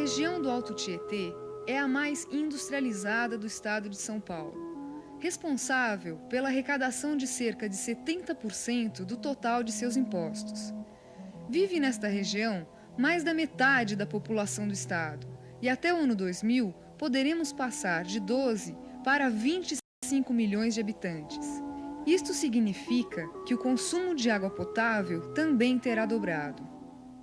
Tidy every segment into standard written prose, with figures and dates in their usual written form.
região do Alto Tietê é a mais industrializada do estado de São Paulo, responsável pela arrecadação de cerca de 70% do total de seus impostos. Vive nesta região mais da metade da população do estado, e até o ano 2000 poderemos passar de 12 para 25 milhões de habitantes. Isto significa que o consumo de água potável também terá dobrado.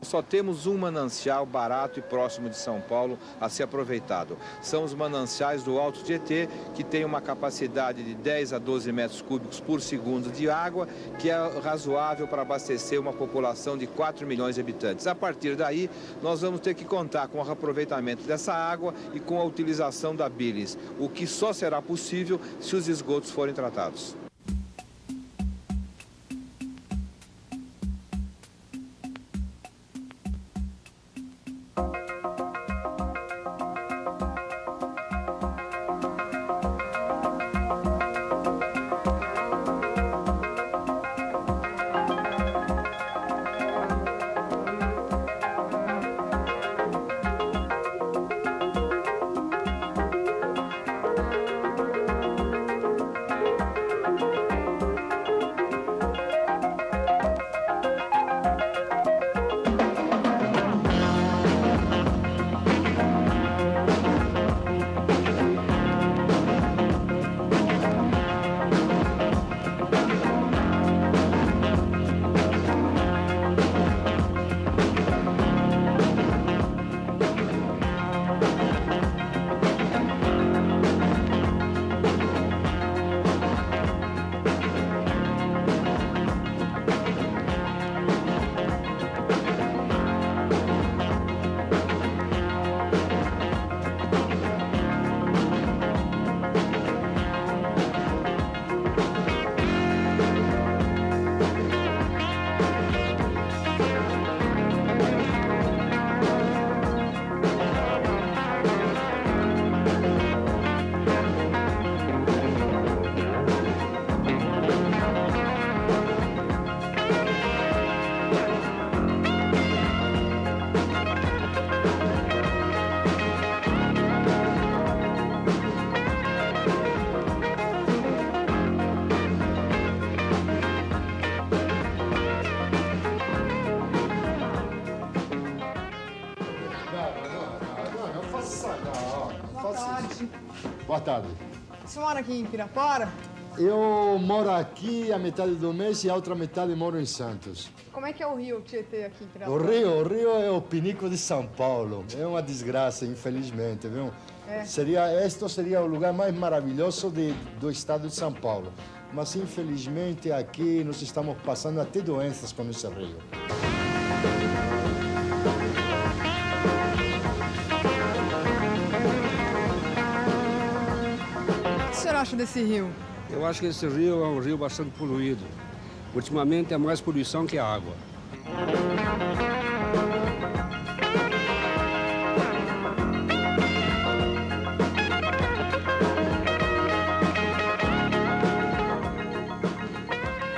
Só temos um manancial barato e próximo de São Paulo a ser aproveitado. São os mananciais do Alto Tietê, que tem uma capacidade de 10 a 12 metros cúbicos por segundo de água, que é razoável para abastecer uma população de 4 milhões de habitantes. A partir daí, nós vamos ter que contar com o reaproveitamento dessa água e com a utilização da bilis, o que só será possível se os esgotos forem tratados. Boa tarde. Você mora aqui em Pirapora? Eu moro aqui a metade do mês e a outra metade moro em Santos. Como é que é o rio Tietê aqui em Pirapora? O rio é o pinico de São Paulo. É uma desgraça, infelizmente, viu? Este seria o lugar mais maravilhoso do estado de São Paulo. Mas, infelizmente, aqui nós estamos passando até doenças com esse rio. O que o senhor acha desse rio? Eu acho que esse rio é um rio bastante poluído. Ultimamente é mais poluição que água.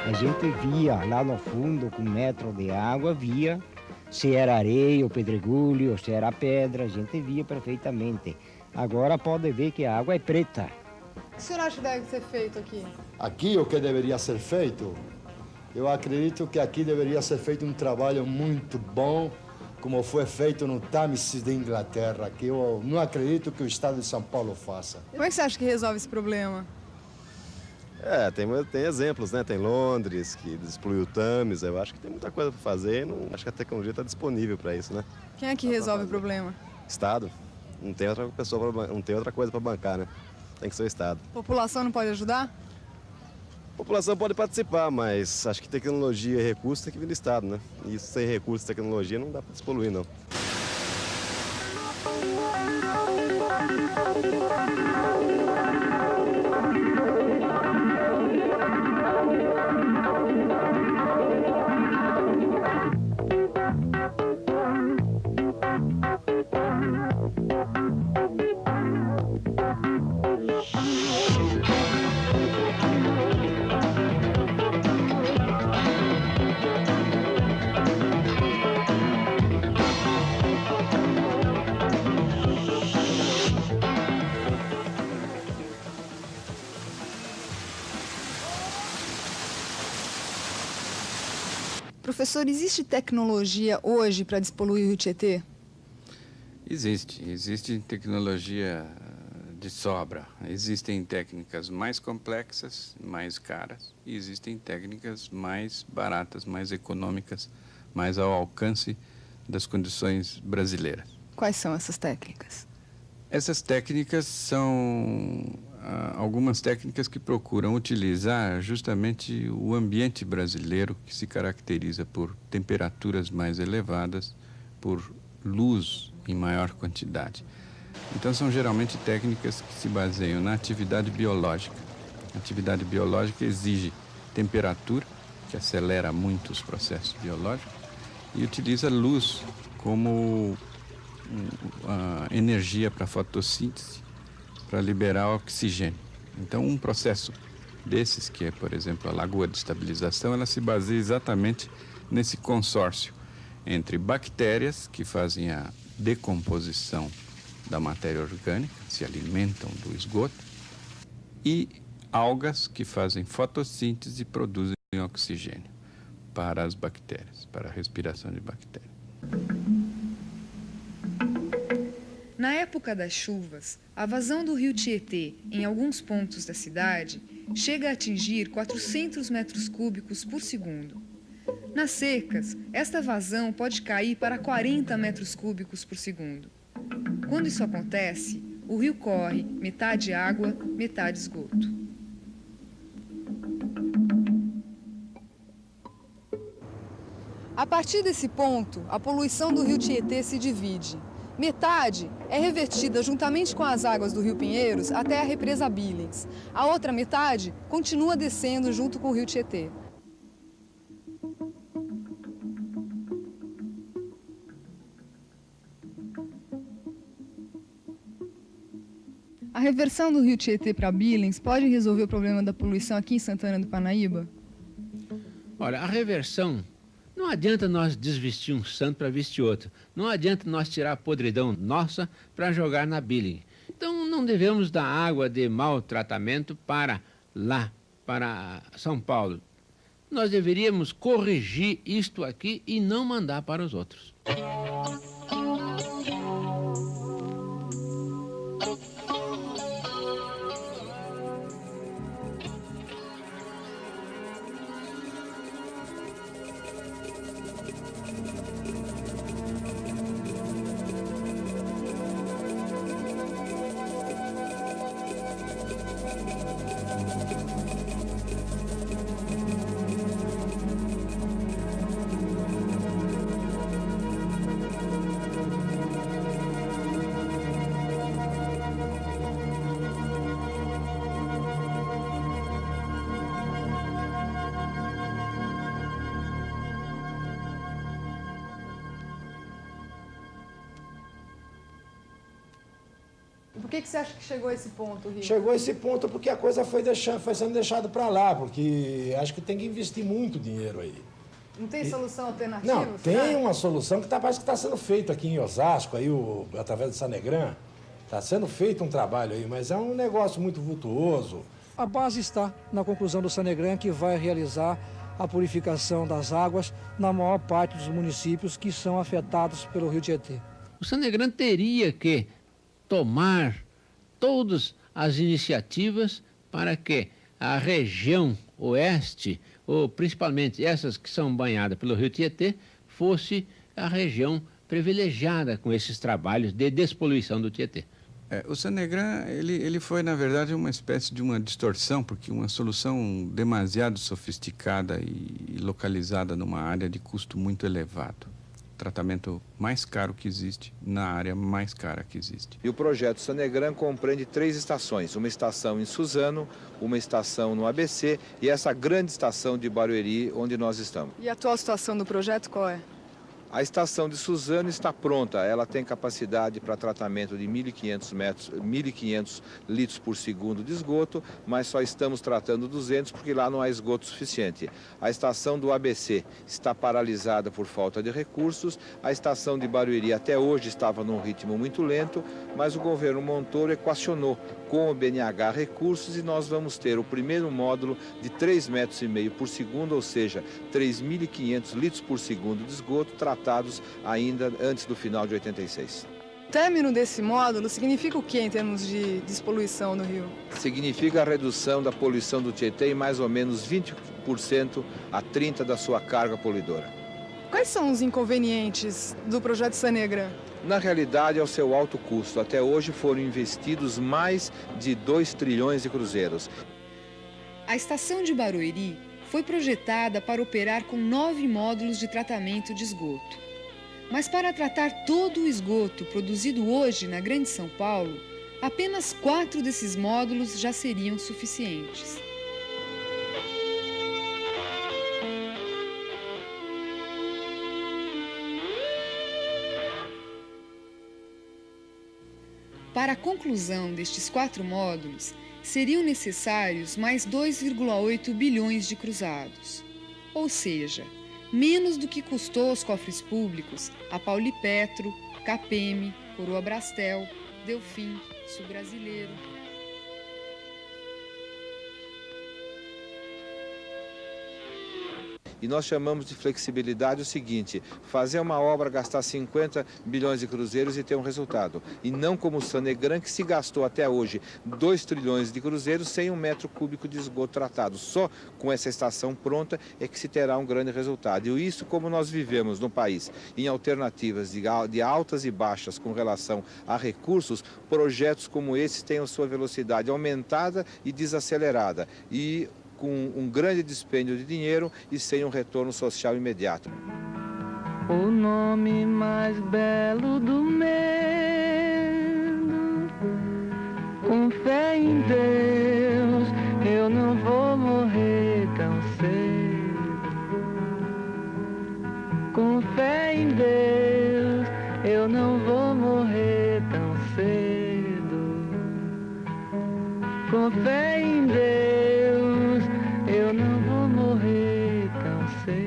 A gente via lá no fundo, com 1 metro de água, via se era areia ou pedregulho, se era pedra, a gente via perfeitamente. Agora pode ver que a água é preta. O que o senhor acha que deve ser feito aqui? Aqui, o que deveria ser feito? Eu acredito que aqui deveria ser feito um trabalho muito bom, como foi feito no Tâmesis de Inglaterra, que eu não acredito que o estado de São Paulo faça. Como é que você acha que resolve esse problema? Tem exemplos, né? Tem Londres, que despoluiu o Tâmesis. Eu acho que tem muita coisa para fazer. Acho que a tecnologia está disponível para isso, né? Quem é que resolve o problema? Estado. Não tem outra pessoa, não tem outra coisa para bancar, né? Tem que ser o Estado. A população não pode ajudar? A população pode participar, mas acho que tecnologia e recursos tem que vir do Estado, né? E isso sem recursos e tecnologia não dá para despoluir, não. Professor, existe tecnologia hoje para despoluir o Rio Tietê? Existe tecnologia de sobra. Existem técnicas mais complexas, mais caras, e existem técnicas mais baratas, mais econômicas, mais ao alcance das condições brasileiras. Quais são essas técnicas? Essas técnicas são algumas técnicas que procuram utilizar justamente o ambiente brasileiro, que se caracteriza por temperaturas mais elevadas, por luz em maior quantidade. Então, são geralmente técnicas que se baseiam na atividade biológica. A atividade biológica exige temperatura, que acelera muito os processos biológicos, e utiliza luz como energia para a fotossíntese, para liberar oxigênio. Então, um processo desses, que é, por exemplo, a lagoa de estabilização, ela se baseia exatamente nesse consórcio entre bactérias, que fazem a decomposição da matéria orgânica, se alimentam do esgoto, e algas, que fazem fotossíntese e produzem oxigênio para as bactérias, para a respiração de bactérias. Na época das chuvas, a vazão do rio Tietê, em alguns pontos da cidade, chega a atingir 400 metros cúbicos por segundo. Nas secas, esta vazão pode cair para 40 metros cúbicos por segundo. Quando isso acontece, o rio corre metade água, metade esgoto. A partir desse ponto, a poluição do rio Tietê se divide. Metade é revertida juntamente com as águas do rio Pinheiros até a represa Billings. A outra metade continua descendo junto com o rio Tietê. A reversão do rio Tietê para Billings pode resolver o problema da poluição aqui em Santana do Parnaíba? Olha, a reversão, não adianta nós desvestir um santo para vestir outro. Não adianta nós tirar a podridão nossa para jogar na Billings. Então não devemos dar água de mau tratamento para lá, para São Paulo. Nós deveríamos corrigir isto aqui e não mandar para os outros. Por que você acha que chegou a esse ponto, Rio? Chegou a esse ponto porque a coisa foi sendo deixada para lá, porque acho que tem que investir muito dinheiro aí. Não tem solução alternativa? Não, tem uma solução que parece que está sendo feita aqui em Osasco, aí, através do Sanegran. Está sendo feito um trabalho aí, mas é um negócio muito vultuoso. A base está na conclusão do Sanegran, que vai realizar a purificação das águas na maior parte dos municípios que são afetados pelo rio Tietê. O Sanegran teria que tomar todas as iniciativas para que a região oeste, ou principalmente essas que são banhadas pelo rio Tietê, fosse a região privilegiada com esses trabalhos de despoluição do Tietê. O Sanegran, ele foi, na verdade, uma espécie de uma distorção, porque uma solução demasiado sofisticada e localizada numa área de custo muito elevado. Tratamento mais caro que existe na área mais cara que existe. E o projeto Sanegran compreende 3 estações, uma estação em Suzano, uma estação no ABC e essa grande estação de Barueri, onde nós estamos. E a atual situação do projeto qual é? A estação de Suzano está pronta, ela tem capacidade para tratamento de 1.500 litros por segundo de esgoto, mas só estamos tratando 200 porque lá não há esgoto suficiente. A estação do ABC está paralisada por falta de recursos, a estação de Barueri até hoje estava num ritmo muito lento, mas o governo Montoro equacionou com o BNH recursos e nós vamos ter o primeiro módulo de 3,5 metros por segundo, ou seja, 3.500 litros por segundo de esgoto tratados ainda antes do final de 86. O término desse módulo significa o que em termos de despoluição no rio? Significa a redução da poluição do Tietê em mais ou menos 20% a 30% da sua carga poluidora. Quais são os inconvenientes do projeto Sanegran? Na realidade, é o seu alto custo. Até hoje foram investidos mais de 2 trilhões de cruzeiros. A estação de Barueri foi projetada para operar com 9 módulos de tratamento de esgoto. Mas para tratar todo o esgoto produzido hoje na Grande São Paulo, apenas 4 desses módulos já seriam suficientes. Para a conclusão destes 4 módulos, seriam necessários mais 2,8 bilhões de cruzados. Ou seja, menos do que custou aos cofres públicos a Paulipetro, Capem, Coroa Brastel, Delfim, Sul Brasileiro. E nós chamamos de flexibilidade o seguinte: fazer uma obra, gastar 50 bilhões de cruzeiros e ter um resultado. E não como o Sanegran, que se gastou até hoje 2 trilhões de cruzeiros sem 1 metro cúbico de esgoto tratado. Só com essa estação pronta é que se terá um grande resultado. E isso, como nós vivemos no país, em alternativas de altas e baixas com relação a recursos, projetos como esse têm a sua velocidade aumentada e desacelerada. E com um grande dispêndio de dinheiro e sem um retorno social imediato. O nome mais belo do medo, com fé em Deus, eu não vou morrer tão cedo. Com fé em Deus, eu não vou morrer tão cedo. Com fé em Deus, eu não vou morrer tão cedo.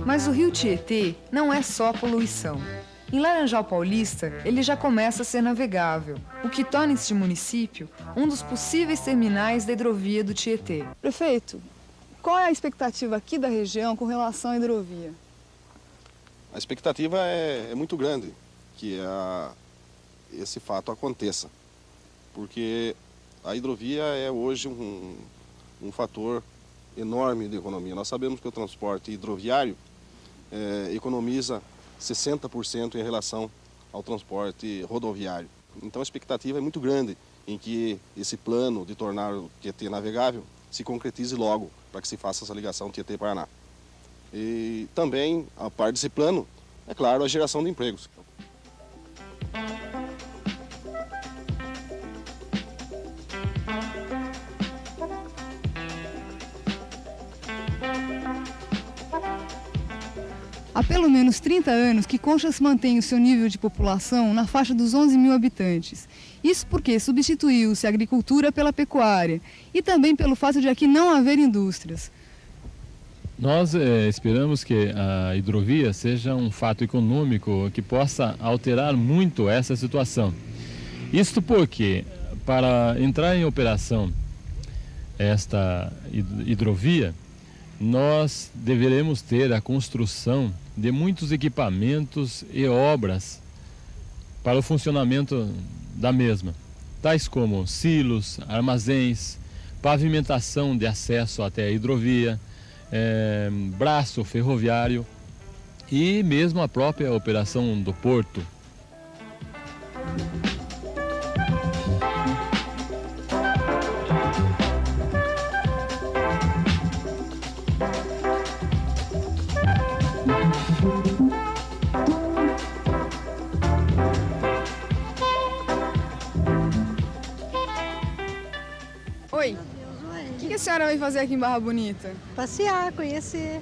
Mas o rio Tietê não é só poluição. Em Laranjal Paulista, ele já começa a ser navegável, o que torna este município um dos possíveis terminais da hidrovia do Tietê. Prefeito, qual é a expectativa aqui da região com relação à hidrovia? A expectativa é muito grande que esse fato aconteça, porque a hidrovia é hoje um fator enorme de economia. Nós sabemos que o transporte hidroviário economiza 60% em relação ao transporte rodoviário. Então a expectativa é muito grande em que esse plano de tornar o Tietê navegável se concretize logo, para que se faça essa ligação Tietê-Paraná. E também, a parte desse plano, é claro, a geração de empregos. Há pelo menos 30 anos que Conchas mantém o seu nível de população na faixa dos 11 mil habitantes. Isso porque substituiu-se a agricultura pela pecuária e também pelo fato de aqui não haver indústrias. Nós esperamos que a hidrovia seja um fato econômico que possa alterar muito essa situação. Isto porque, para entrar em operação esta hidrovia, nós deveremos ter a construção de muitos equipamentos e obras para o funcionamento da mesma. tais como silos, armazéns, pavimentação de acesso até a hidrovia, braço ferroviário e mesmo a própria operação do porto. Oi, o que a senhora vai fazer aqui em Barra Bonita? Passear, conhecer.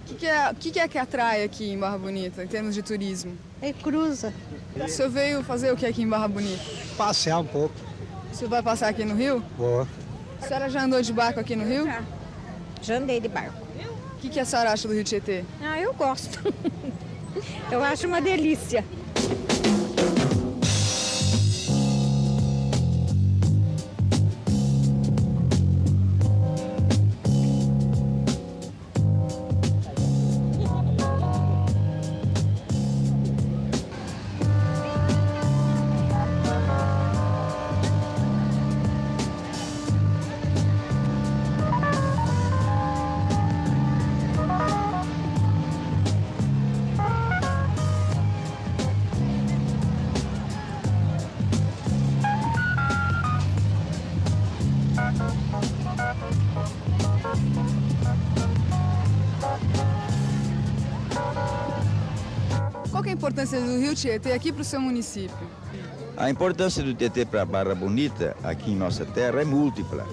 O que é que atrai aqui em Barra Bonita, em termos de turismo? É cruza. O senhor veio fazer o que aqui em Barra Bonita? Passear um pouco. O senhor vai passar aqui no Rio? Vou. A senhora já andou de barco aqui no Rio? Já andei de barco. O que a senhora acha do Rio Tietê? Ah, eu gosto. Eu acho uma delícia. Qual que é a importância do Rio Tietê aqui para o seu município? A importância do Tietê para Barra Bonita, aqui em nossa terra, é múltipla.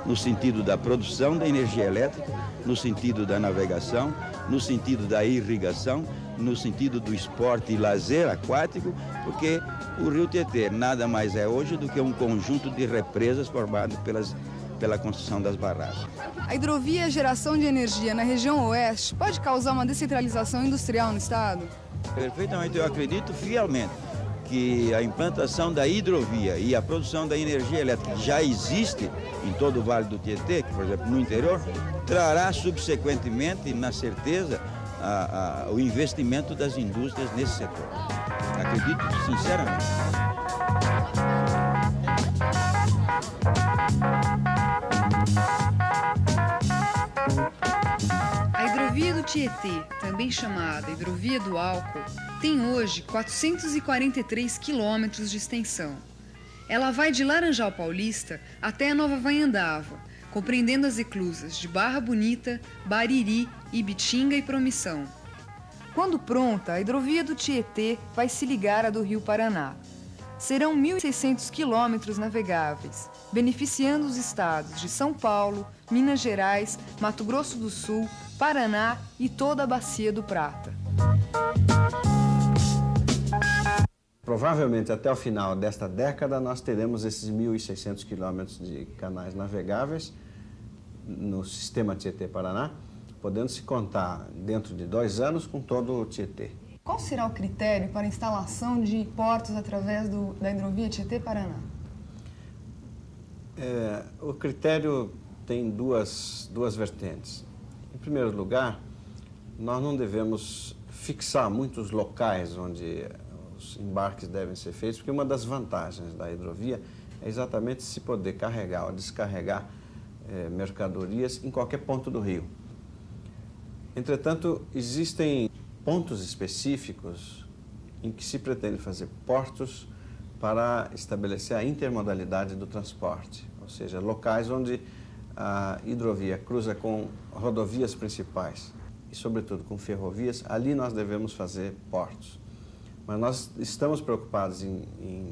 No sentido da produção da energia elétrica, no sentido da navegação, no sentido da irrigação, no sentido do esporte e lazer aquático, porque o Rio Tietê nada mais é hoje do que um conjunto de represas formadas pela construção das barragens. A hidrovia e a geração de energia na região oeste pode causar uma descentralização industrial no estado? Perfeitamente, eu acredito fielmente que a implantação da hidrovia e a produção da energia elétrica que já existe em todo o Vale do Tietê, que, por exemplo, no interior, trará subsequentemente, na certeza, o investimento das indústrias nesse setor. Acredito sinceramente. A hidrovia do Tietê, também chamada hidrovia do álcool, tem hoje 443 quilômetros de extensão. Ela vai de Laranjal Paulista até a Nova Vanhandava, compreendendo as eclusas de Barra Bonita, Bariri, Ibitinga e Promissão. Quando pronta, a hidrovia do Tietê vai se ligar à do Rio Paraná. Serão 1.600 quilômetros navegáveis, beneficiando os estados de São Paulo, Minas Gerais, Mato Grosso do Sul, Paraná e toda a Bacia do Prata. Provavelmente até o final desta década nós teremos esses 1.600 quilômetros de canais navegáveis no sistema Tietê-Paraná, podendo se contar dentro de 2 anos com todo o Tietê. Qual será o critério para a instalação de portos através da hidrovia Tietê-Paraná? O critério tem duas vertentes. Em primeiro lugar, nós não devemos fixar muitos locais onde os embarques devem ser feitos, porque uma das vantagens da hidrovia é exatamente se poder carregar ou descarregar mercadorias em qualquer ponto do rio. Entretanto, existem pontos específicos em que se pretende fazer portos para estabelecer a intermodalidade do transporte, ou seja, locais onde a hidrovia cruza com rodovias principais e, sobretudo, com ferrovias. Ali nós devemos fazer portos. Mas nós estamos preocupados em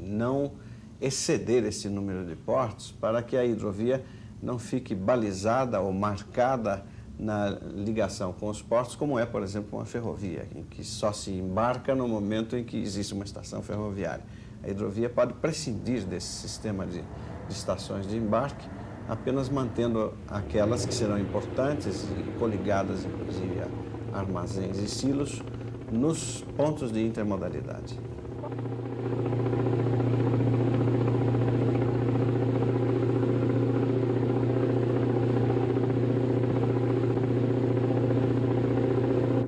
não exceder esse número de portos para que a hidrovia não fique balizada ou marcada na ligação com os portos, como é, por exemplo, uma ferrovia, em que só se embarca no momento em que existe uma estação ferroviária. A hidrovia pode prescindir desse sistema de estações de embarque, apenas mantendo aquelas que serão importantes e coligadas, inclusive, a armazéns e silos, nos pontos de intermodalidade.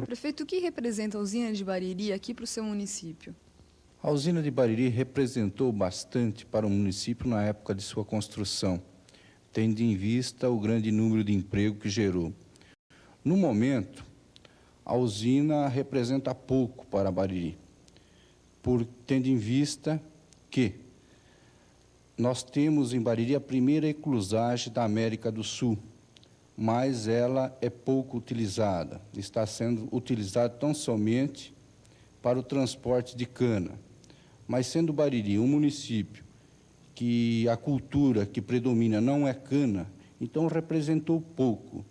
Prefeito, o que representa a usina de Bariri aqui para o seu município? A usina de Bariri representou bastante para o município na época de sua construção, tendo em vista o grande número de emprego que gerou. No momento, a usina representa pouco para Bariri, tendo em vista que nós temos em Bariri a primeira eclusagem da América do Sul, mas ela é pouco utilizada. Está sendo utilizada tão somente para o transporte de cana. Mas sendo Bariri um município que a cultura que predomina não é cana, então representou pouco.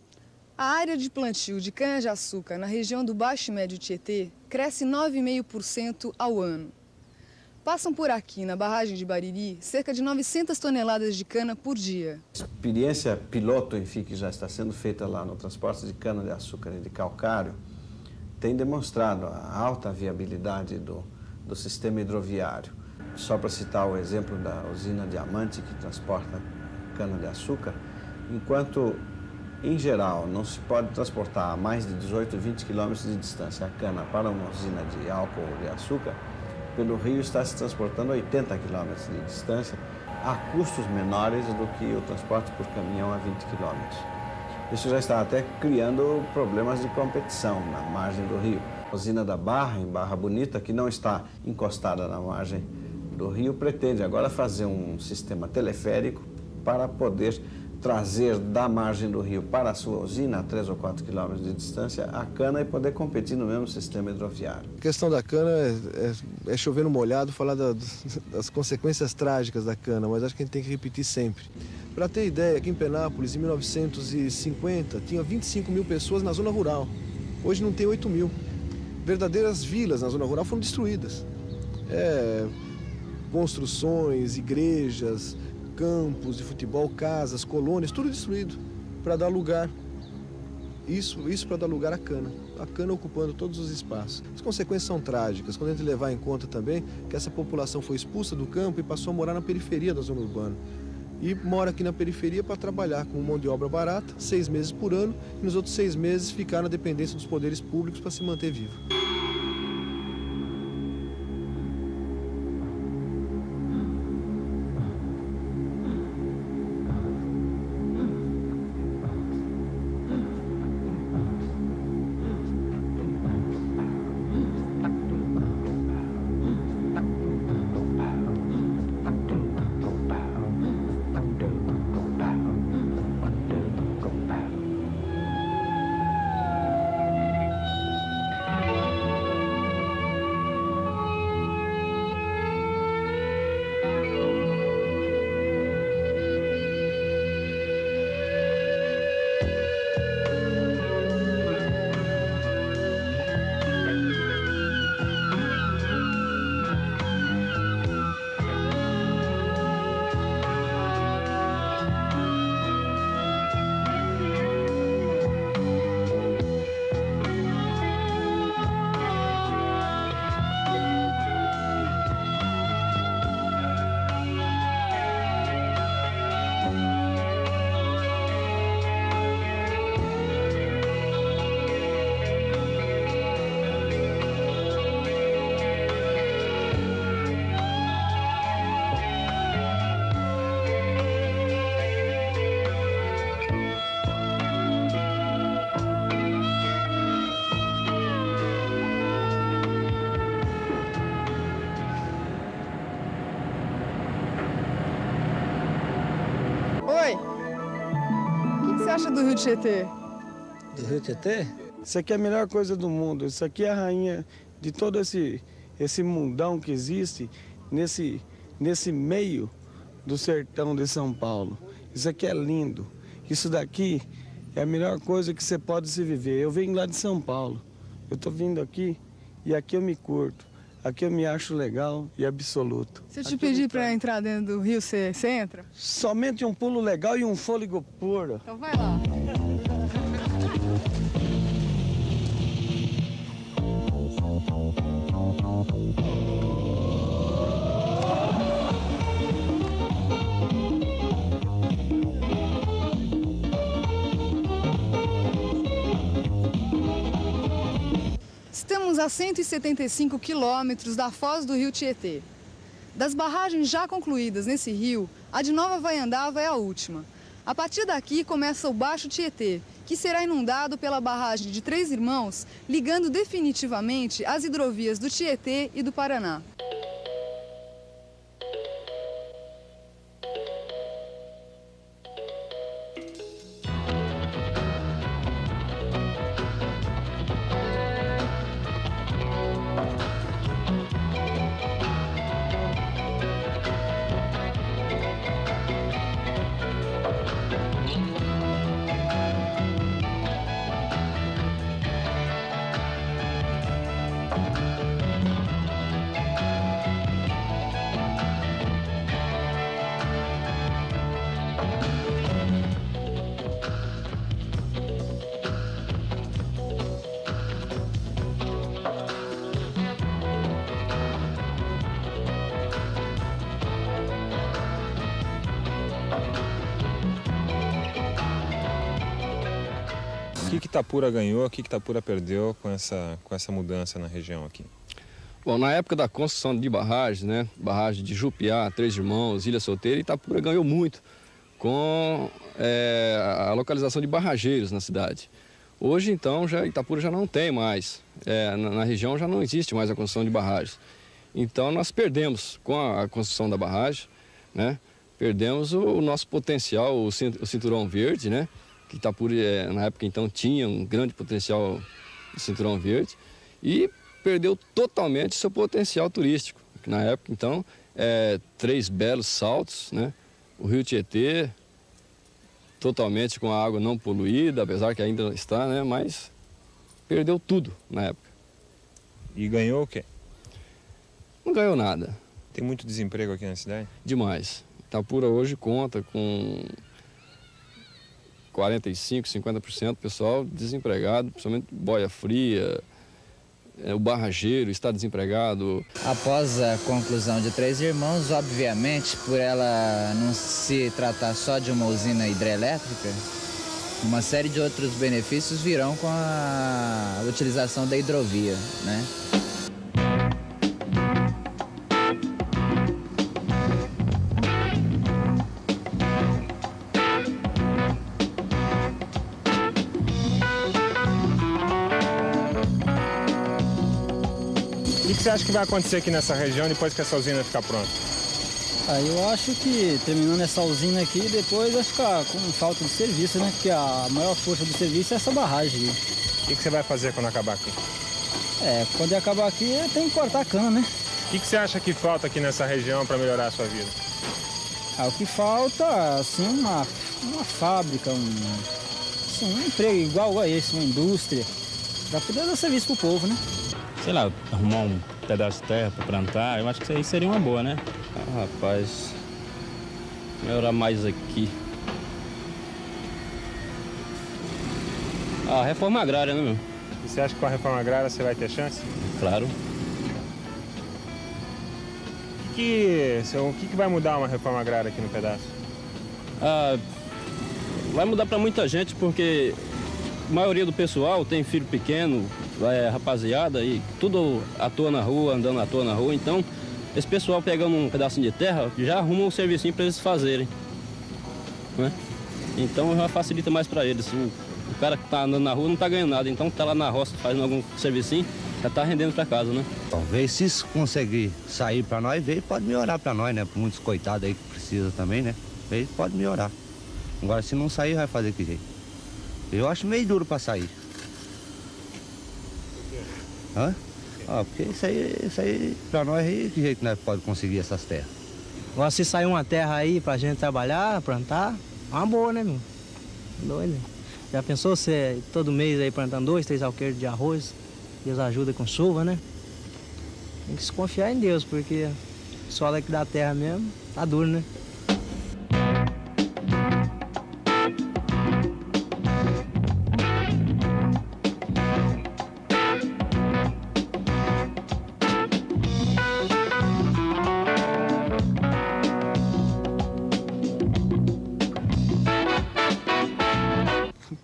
A área de plantio de cana-de-açúcar na região do Baixo e Médio Tietê cresce 9,5% ao ano. Passam por aqui, na barragem de Bariri, cerca de 900 toneladas de cana por dia. A experiência piloto, enfim, que já está sendo feita lá no transporte de cana-de-açúcar e de calcário, tem demonstrado a alta viabilidade do sistema hidroviário. Só para citar o exemplo da usina Diamante, que transporta cana-de-açúcar, enquanto, em geral, não se pode transportar a mais de 18, 20 quilômetros de distância a cana para uma usina de álcool ou de açúcar, pelo rio está se transportando 80 quilômetros de distância a custos menores do que o transporte por caminhão a 20 quilômetros. Isso já está até criando problemas de competição na margem do rio. A usina da Barra, em Barra Bonita, que não está encostada na margem do rio, pretende agora fazer um sistema teleférico para poder trazer da margem do rio para a sua usina, a 3 ou 4 quilômetros de distância, a cana e poder competir no mesmo sistema hidroviário. A questão da cana é chover no molhado, falar das consequências trágicas da cana, mas acho que a gente tem que repetir sempre. Para ter ideia, aqui em Penápolis, em 1950, tinha 25 mil pessoas na zona rural. Hoje não tem 8 mil. Verdadeiras vilas na zona rural foram destruídas. Construções, igrejas, campos de futebol, casas, colônias, tudo destruído para dar lugar. Isso para dar lugar à cana. A cana ocupando todos os espaços. As consequências são trágicas, quando a gente levar em conta também que essa população foi expulsa do campo e passou a morar na periferia da zona urbana. E mora aqui na periferia para trabalhar com mão de obra barata, 6 meses por ano, e nos outros 6 meses ficar na dependência dos poderes públicos para se manter vivo. Oi, o que você acha do Rio Tietê? Do Rio Tietê? Isso aqui é a melhor coisa do mundo. Isso aqui é a rainha de todo esse mundão que existe nesse meio do sertão de São Paulo. Isso aqui é lindo. Isso daqui é a melhor coisa que você pode se viver. Eu venho lá de São Paulo. Eu estou vindo aqui e aqui eu me curto. Aqui eu me acho legal e absoluto. Se eu te pedir para entrar dentro do rio, você entra? Somente um pulo legal e um fôlego puro. Então vai lá. Estamos a 175 quilômetros da foz do rio Tietê. Das barragens já concluídas nesse rio, a de Nova Vaiandava é a última. A partir daqui começa o Baixo Tietê, que será inundado pela barragem de Três Irmãos, ligando definitivamente as hidrovias do Tietê e do Paraná. O que Itapura ganhou, o que Itapura perdeu com essa mudança na região aqui? Bom, na época da construção de barragens, né, barragem de Jupiá, Três Irmãos, Ilha Solteira, Itapura ganhou muito com a localização de barrageiros na cidade. Hoje, então, Itapura já não tem mais, na região já não existe mais a construção de barragens. Então, nós perdemos com a construção da barragem, né, perdemos o nosso potencial, o cinturão verde, né, que Itapura, na época, então, tinha um grande potencial de cinturão verde e perdeu totalmente seu potencial turístico. Na época, então, 3 belos saltos, né? O rio Tietê, totalmente com a água não poluída, apesar que ainda está, né? Mas perdeu tudo na época. E ganhou o quê? Não ganhou nada. Tem muito desemprego aqui na cidade? Demais. Itapura hoje conta com 45%, 50% do pessoal desempregado, principalmente boia fria, o barrageiro está desempregado. Após a conclusão de Três Irmãos, obviamente, por ela não se tratar só de uma usina hidrelétrica, uma série de outros benefícios virão com a utilização da hidrovia, né? O que você acha que vai acontecer aqui nessa região depois que essa usina ficar pronta? Eu acho que terminando essa usina aqui, depois vai ficar com falta de serviço, né? Porque a maior força do serviço é essa barragem. O que você vai fazer quando acabar aqui? Quando acabar aqui, tem que cortar a cana, né? O que você acha que falta aqui nessa região para melhorar a sua vida? O que falta, assim, uma fábrica, um emprego igual a esse, uma indústria, para poder dar serviço pro povo, né? Sei lá, arrumar um pedaço de terra para plantar, eu acho que isso aí seria uma boa, né? Rapaz, melhorar mais aqui. A reforma agrária, né, meu? E você acha que com a reforma agrária você vai ter chance? Claro. O que vai mudar uma reforma agrária aqui no pedaço? Vai mudar para muita gente, porque a maioria do pessoal tem filho pequeno, rapaziada, e tudo à toa na rua, andando à toa na rua. Então, esse pessoal pegando um pedacinho de terra, já arruma um servicinho para eles fazerem, né? Então, já facilita mais para eles. O cara que está andando na rua não está ganhando nada, então está lá na roça fazendo algum servicinho, já está rendendo para casa, né? Talvez, se isso conseguir sair para nós, pode melhorar para nós, né? Muitos coitados aí que precisam também, né? Pode melhorar. Agora, se não sair, vai fazer que jeito? Eu acho meio duro para sair. Porque isso aí pra nós, que jeito nós pode conseguir essas terras? Agora, se sair uma terra aí pra gente trabalhar, plantar, é uma boa, né, meu? Doido. Já pensou você todo mês aí plantando 2, 3 alqueires de arroz? Deus ajuda com chuva, né? Tem que se confiar em Deus, porque o solo aqui da terra mesmo tá duro, né?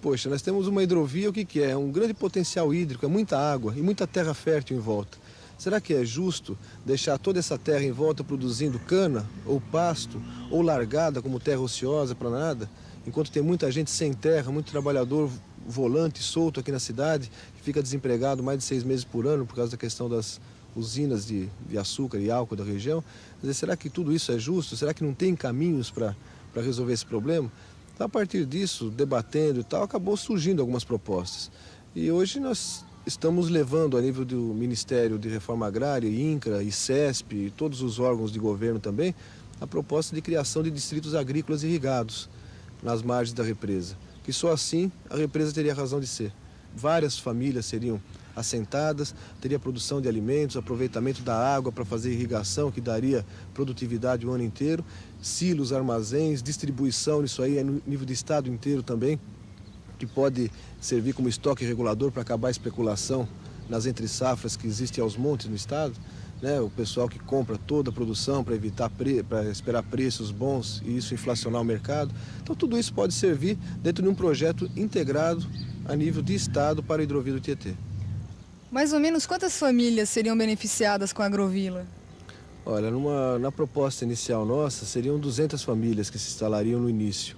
poxa, nós temos uma hidrovia, o que é? É um grande potencial hídrico, é muita água e muita terra fértil em volta. Será que é justo deixar toda essa terra em volta produzindo cana, ou pasto, ou largada como terra ociosa para nada? Enquanto tem muita gente sem terra, muito trabalhador volante, solto aqui na cidade, que fica desempregado mais de 6 meses por ano por causa da questão das usinas de açúcar e álcool da região. Quer dizer, será que tudo isso é justo? Será que não tem caminhos para resolver esse problema? Então, a partir disso, debatendo e tal, acabou surgindo algumas propostas. E hoje nós estamos levando a nível do Ministério de Reforma Agrária, INCRA, ICESP e todos os órgãos de governo também, a proposta de criação de distritos agrícolas irrigados nas margens da represa, que só assim a represa teria razão de ser. Várias famílias seriam assentadas, teria produção de alimentos, aproveitamento da água para fazer irrigação, que daria produtividade o ano inteiro, silos, armazéns, distribuição, isso aí é no nível do estado inteiro também, que pode servir como estoque regulador para acabar a especulação nas entre-safras que existem aos montes no estado, né? O pessoal que compra toda a produção para evitar para esperar preços bons e isso inflacionar o mercado. Então tudo isso pode servir dentro de um projeto integrado a nível de estado para a hidrovia do Tietê. Mais ou menos quantas famílias seriam beneficiadas com a agrovila? Olha, na proposta inicial nossa, seriam 200 famílias que se instalariam no início.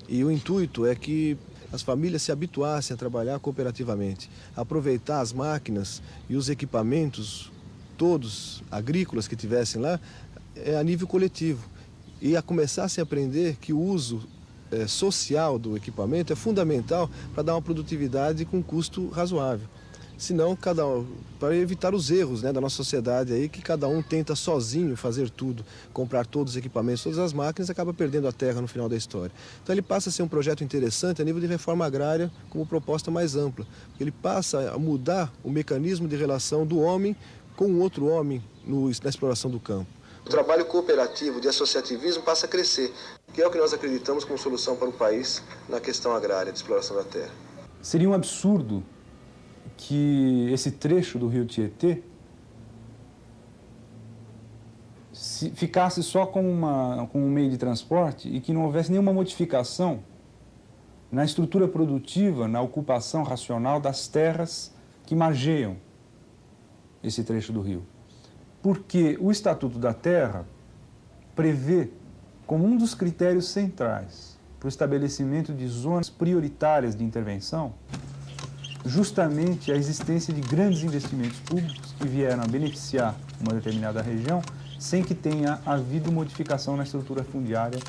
E o intuito é que as famílias se habituassem a trabalhar cooperativamente, aproveitar as máquinas e os equipamentos todos agrícolas que tivessem lá a nível coletivo e a começassem a aprender que o uso social do equipamento é fundamental para dar uma produtividade com custo razoável. Senão, para evitar os erros, né, da nossa sociedade aí, que cada um tenta sozinho fazer tudo, comprar todos os equipamentos, todas as máquinas, acaba perdendo a terra no final da história. Então ele passa a ser um projeto interessante a nível de reforma agrária como proposta mais ampla. Ele passa a mudar o mecanismo de relação do homem com o outro homem na exploração do campo. O trabalho cooperativo de associativismo passa a crescer, que é o que nós acreditamos como solução para o país na questão agrária de exploração da terra. Seria um absurdo que esse trecho do rio Tietê ficasse só com um meio de transporte e que não houvesse nenhuma modificação na estrutura produtiva, na ocupação racional das terras que margeiam esse trecho do rio. Porque o Estatuto da Terra prevê como um dos critérios centrais para o estabelecimento de zonas prioritárias de intervenção justamente a existência de grandes investimentos públicos que vieram a beneficiar uma determinada região sem que tenha havido modificação na estrutura fundiária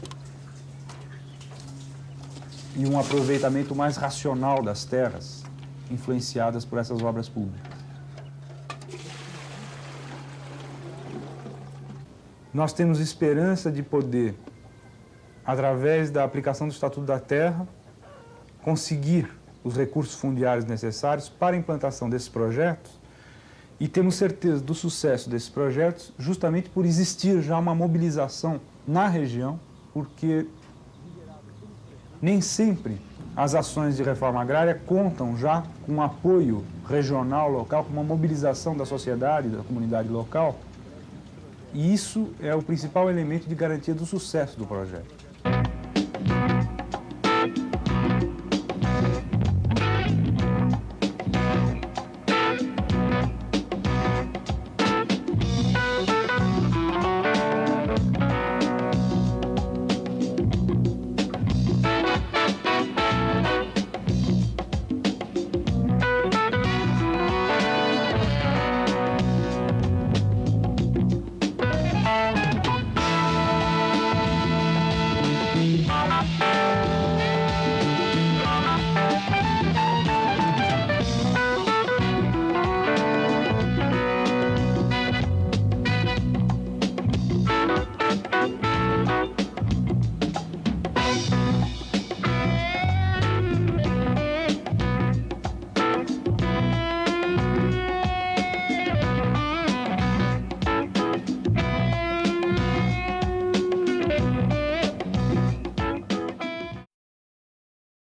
e um aproveitamento mais racional das terras influenciadas por essas obras públicas. Nós temos esperança de poder, através da aplicação do Estatuto da Terra, conseguir os recursos fundiários necessários para a implantação desses projetos e temos certeza do sucesso desses projetos justamente por existir já uma mobilização na região, porque nem sempre as ações de reforma agrária contam já com um apoio regional, local, com uma mobilização da sociedade, da comunidade local, e isso é o principal elemento de garantia do sucesso do projeto.